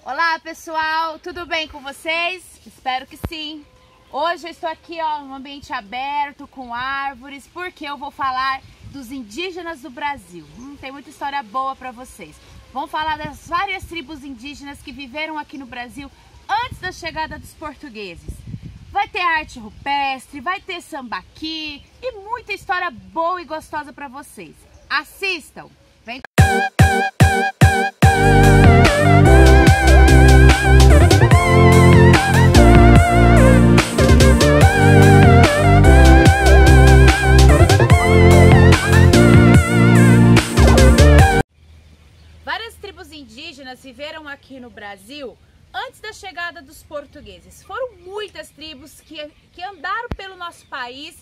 Olá pessoal, tudo bem com vocês? Espero que sim. Hoje eu estou aqui num ambiente aberto, com árvores, porque eu vou falar dos indígenas do Brasil. Tem muita história boa para vocês. Vamos falar das várias tribos indígenas que viveram aqui no Brasil antes da chegada dos portugueses. Vai ter arte rupestre, vai ter sambaqui e muita história boa e gostosa para vocês. Assistam! Vem! Várias tribos indígenas viveram aqui no Brasil antes da chegada dos portugueses. Foram muitas tribos que andaram pelo nosso país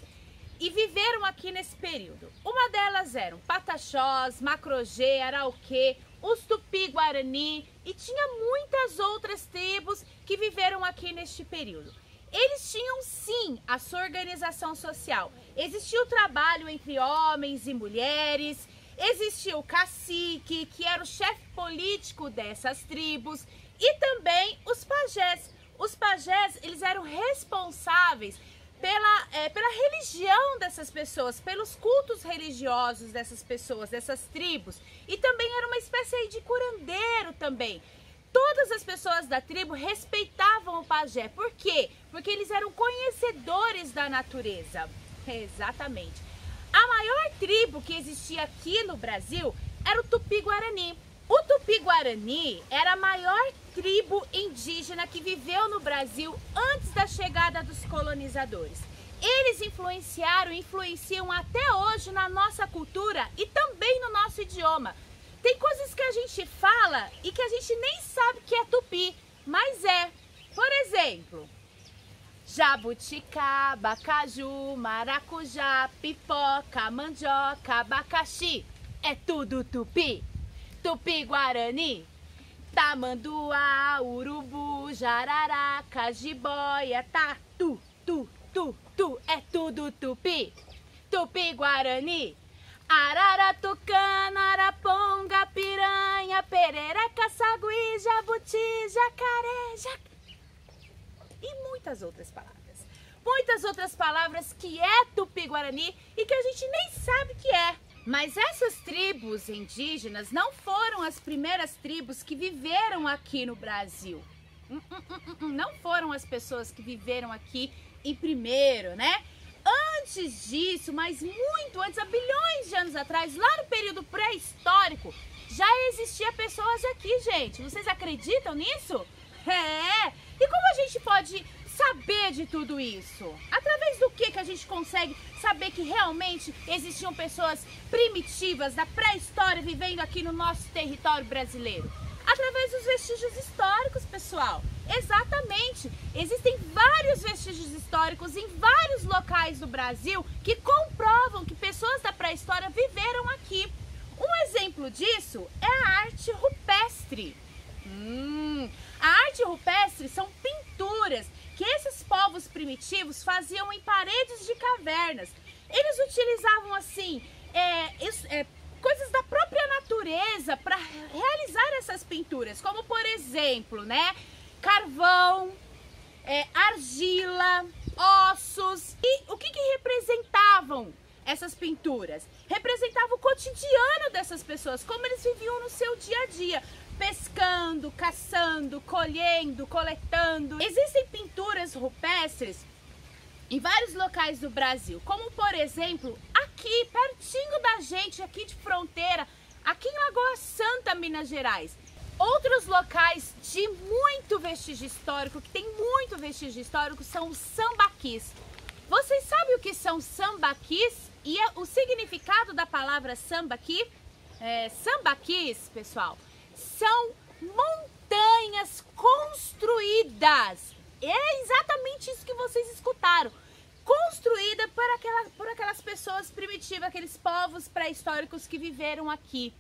e viveram aqui nesse período. Uma delas eram Pataxós, Macrogê, Arauquê, os Tupi-Guarani e tinha muitas outras tribos que viveram aqui neste período. Eles tinham sim a sua organização social. Existia o trabalho entre homens e mulheres, existia o cacique, que era o chefe político dessas tribos, e também os pajés. Os pajés, eles eram responsáveis pela religião dessas pessoas, pelos cultos religiosos dessas pessoas, dessas tribos, e também era uma espécie aí de curandeiro também. Todas as pessoas da tribo respeitavam o pajé. Por quê? Porque eles eram conhecedores da natureza. Exatamente. A maior tribo que existia aqui no Brasil era o Tupi-Guarani. O Tupi-Guarani era a maior tribo indígena que viveu no Brasil antes da chegada dos colonizadores. Eles influenciam até hoje na nossa cultura e também no nosso idioma. Tem coisas que a gente fala e que a gente nem sabe que é tupi, mas é. Por exemplo, jabuticaba, abacaju, maracujá, pipoca, mandioca, abacaxi. É tudo tupi. Tupi-Guarani, tamanduá, urubu, jararaca, jiboia, tatu, é tudo tupi. Tupi-Guarani, arara, tucano, araponga, piranha, perereca, sagui, jabuti, jacaré, e muitas outras palavras. Muitas outras palavras que é Tupi-Guarani e que a gente nem sabe que é. Mas essas tribos indígenas não foram as primeiras tribos que viveram aqui no Brasil. Não foram as pessoas que viveram aqui em primeiro, né? Antes disso, mas muito antes, há bilhões de anos atrás, lá no período pré-histórico, já existia pessoas aqui, gente. Vocês acreditam nisso? É! E como a gente pode saber de tudo isso? Através do que a gente consegue saber que realmente existiam pessoas primitivas da pré-história vivendo aqui no nosso território brasileiro? Através dos vestígios históricos, pessoal. Exatamente. Existem vários vestígios históricos em vários locais do Brasil que comprovam que pessoas da pré-história viveram aqui. Um exemplo disso é a arte rupestre. A arte rupestre são pinturas que esses povos primitivos faziam em paredes de cavernas. Eles utilizavam assim coisas da própria natureza para realizar essas pinturas, como por exemplo, né, carvão, argila, ossos. E o que representavam essas pinturas? Representava o cotidiano dessas pessoas, como eles viviam no seu dia a dia. Pescando, caçando, colhendo, coletando. Existem pinturas rupestres em vários locais do Brasil, como por exemplo, aqui, pertinho da gente, aqui de fronteira, aqui em Lagoa Santa, Minas Gerais. Outros locais de muito vestígio histórico, que tem muito vestígio histórico, são os sambaquis. Vocês sabem o que são sambaquis? E o significado da palavra sambaqui? Sambaquis, pessoal, são montanhas construídas. É exatamente isso que vocês escutaram. Construída por aquelas pessoas primitivas, aqueles povos pré-históricos que viveram aqui.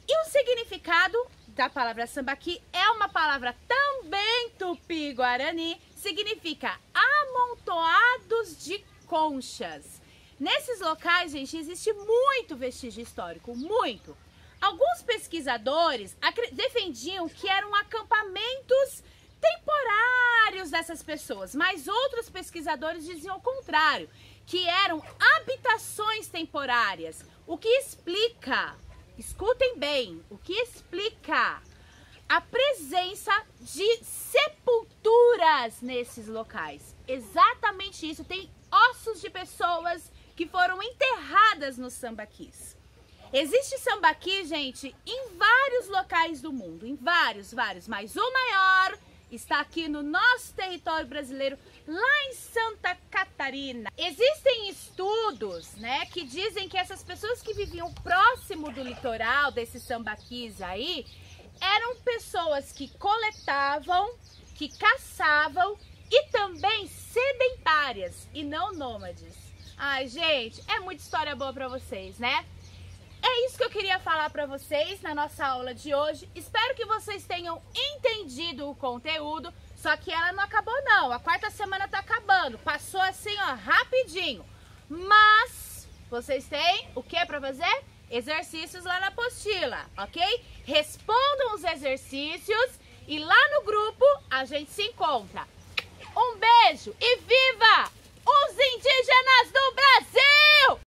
E o significado da palavra sambaqui é uma palavra também tupi-guarani, significa amontoados de conchas. Nesses locais, gente, existe muito vestígio histórico, muito. Alguns pesquisadores defendiam que era um acampamento dessas pessoas, mas outros pesquisadores diziam o contrário, que eram habitações temporárias, o que explica, escutem bem, o que explica a presença de sepulturas nesses locais. Exatamente isso, tem ossos de pessoas que foram enterradas nos sambaquis. Existe sambaqui, gente, em vários locais do mundo, em vários, mas o maior está aqui no nosso território brasileiro, lá em Santa Catarina. Existem estudos, né, que dizem que essas pessoas que viviam próximo do litoral, desses sambaquis aí, eram pessoas que coletavam, que caçavam e também sedentárias e não nômades. Ai, gente, é muita história boa pra vocês, né? É isso que eu queria falar pra vocês na nossa aula de hoje. Espero que vocês tenham entendido o conteúdo, só que ela não acabou não. A quarta semana tá acabando, passou assim, ó, rapidinho. Mas vocês têm o que pra fazer? Exercícios lá na apostila, ok? Respondam os exercícios e lá no grupo a gente se encontra. Um beijo e viva os indígenas do Brasil!